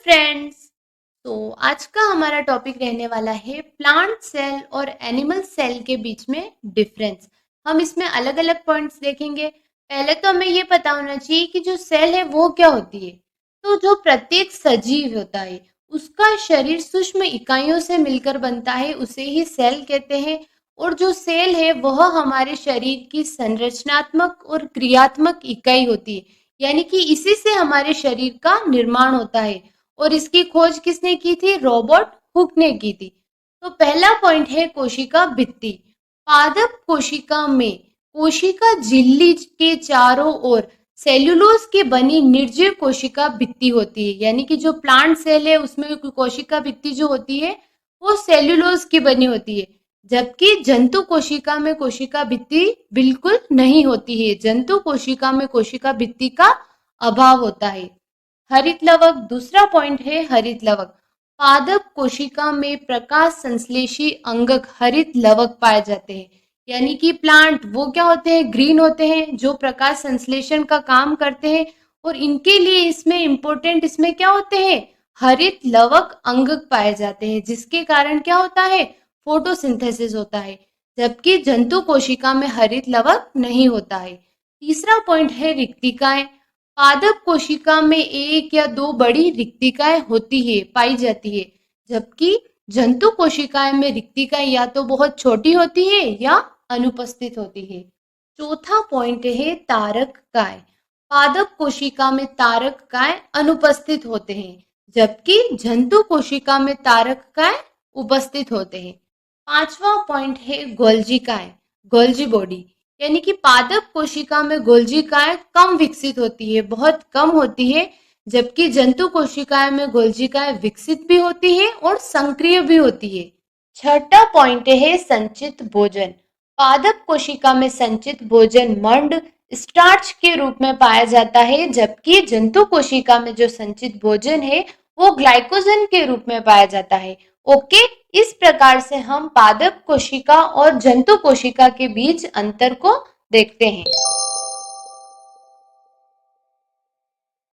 Friends. तो आज का हमारा टॉपिक रहने वाला है प्लांट सेल और एनिमल सेल के बीच में डिफरेंस। हम इसमें अलग अलग पॉइंट्स देखेंगे। पहले तो हमें ये पता होना चाहिए कि जो सेल है वो क्या होती है। तो जो प्रत्येक सजीव होता है उसका शरीर सूक्ष्म इकाइयों से मिलकर बनता है, उसे ही सेल कहते हैं। और जो सेल है वह हमारे शरीर की संरचनात्मक और क्रियात्मक इकाई होती है, यानी कि इसी से हमारे शरीर का निर्माण होता है। और इसकी खोज किसने की थी? रॉबर्ट हुक ने की थी। तो पहला पॉइंट है कोशिका भित्ति। पादप कोशिका में कोशिका झिल्ली के चारों ओर सेल्यूलोज की बनी निर्जीव कोशिका भित्ति होती है, यानी कि जो प्लांट सेल है उसमें कोशिका भित्ति जो होती है वो सेल्यूलोज की बनी होती है। जबकि जंतु कोशिका में कोशिका भित्ति बिल्कुल नहीं होती है। जंतु कोशिका में कोशिका भित्ति का अभाव होता है। हरित लवक, दूसरा पॉइंट है हरित लवक। पादप कोशिका में प्रकाश संश्लेषी अंगक हरित लवक पाए जाते हैं, यानी कि प्लांट वो क्या होते हैं? ग्रीन होते हैं, जो प्रकाश संश्लेषण का काम करते हैं। और इनके लिए इसमें इंपॉर्टेंट इसमें क्या होते हैं? हरित लवक अंगक पाए जाते हैं, जिसके कारण क्या होता है? फोटोसिंथेसिस होता है। जबकि जंतु कोशिका में हरित लवक नहीं होता है। तीसरा पॉइंट है रिक्तिकाएं। पादप कोशिका में एक या दो बड़ी रिक्तिकाएं होती है, पाई जाती है। जबकि जंतु कोशिकाएं में रिक्तिकाएं या तो बहुत छोटी होती है या अनुपस्थित होती है। चौथा पॉइंट है तारक काय। पादप कोशिका में तारक काय अनुपस्थित होते हैं, जबकि जंतु कोशिका में तारक काय उपस्थित होते हैं। पांचवा पॉइंट है गोल्जी काय, गोल्जी बॉडी। यानी कि पादप कोशिका में गोल्जिकाएं कम विकसित होती है, बहुत कम होती है। जबकि जंतु कोशिकाएं में गोल्जिकाएं विकसित भी होती है और सक्रिय भी होती है। छठा पॉइंट है संचित भोजन। पादप कोशिका में संचित भोजन मंड स्टार्च के रूप में पाया जाता है, जबकि जंतु कोशिका में जो संचित भोजन है वो ग्लाइकोजन के रूप में पाया जाता है। ओके, इस प्रकार से हम पादप कोशिका और जंतु कोशिका के बीच अंतर को देखते हैं।